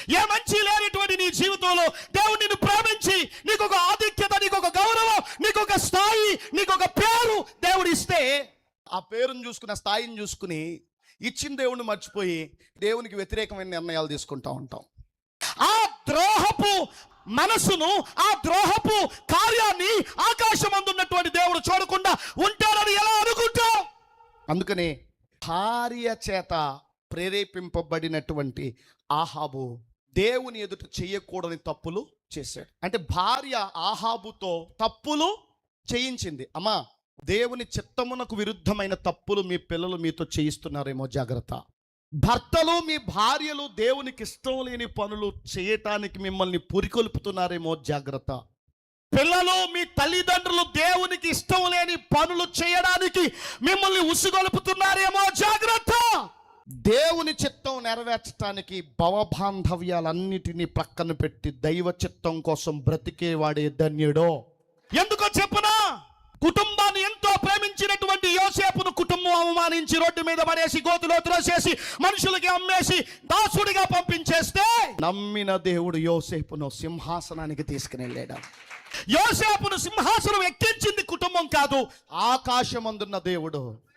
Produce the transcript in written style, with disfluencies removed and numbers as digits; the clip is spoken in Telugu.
ఏ మంచి లేనటువంటి నీ జీవితంలో దేవుడు నిన్ను ప్రేమించి నీకు ఒక ఆధిక్యత, నీకు ఒక గౌరవం, నీకు ఒక స్థాయి, నీకు ఒక పేరు దేవుడు ఇస్తే, ఆ పేరును చూసుకుని, ఆ స్థాయిని చూసుకుని ఇచ్చిన దేవుడిని మర్చిపోయి దేవునికి వ్యతిరేకమైన నిర్ణయాలు తీసుకుంటా ఉంటాం. ఆ ద్రోహపు మనసును, ఆ ద్రోహపు కార్యాన్ని ఆకాశమందున్నటువంటి దేవుడు చూడకుండా ఉంటారని ఎలా అనుకుంటాం? అందుకనే భార్య చేత ప్రేరేపింపబడినటువంటి ఆహాబు దేవుని ఎదుట చేయకూడని తప్పులు చేశాడు. అంటే భార్య ఆహాబుతో తప్పులు చేయించింది. అమ్మా, దేవుని చిత్తమునకు విరుద్ధమైన తప్పులు మీ పిల్లలు మీతో చేయిస్తున్నారేమో జాగ్రత్త. భర్తలు, మీ భార్యలు దేవునికి ఇష్టం లేని పనులు చేయటానికి మిమ్మల్ని పురికొల్పుతున్నారేమో జాగ్రత్త. పిల్లలు, మీ తల్లిదండ్రులు దేవునికి ఇష్టం లేని పనులు చేయడానికి మిమ్మల్ని ఉసిగొలుపుతున్నారేమో జాగ్రత్త. దేవుని చిత్తం నెరవేర్చడానికి భవబాంధవ్యాలన్నిటినీ ప్రక్కన పెట్టి దైవ చిత్తం కోసం బ్రతికేవాడే ధన్యుడో. ఎందుకో చెప్పనా? కుటుంబాన్ని ఎంతో ప్రేమించినటువంటి యోసేపును కుటుంబం అవమానించి రోడ్డు మీద పడేసి గోతులో త్రోసేసి మనుషులకి అమ్మేసి దాసుడిగా పంపించేస్తే నమ్మిన దేవుడు యోసేపును సింహాసనానికి తీసుకుని వెళ్ళాడు. యోసేపును సింహాసనం ఎక్కించింది కుటుంబం కాదు, ఆకాశమందున్న దేవుడు.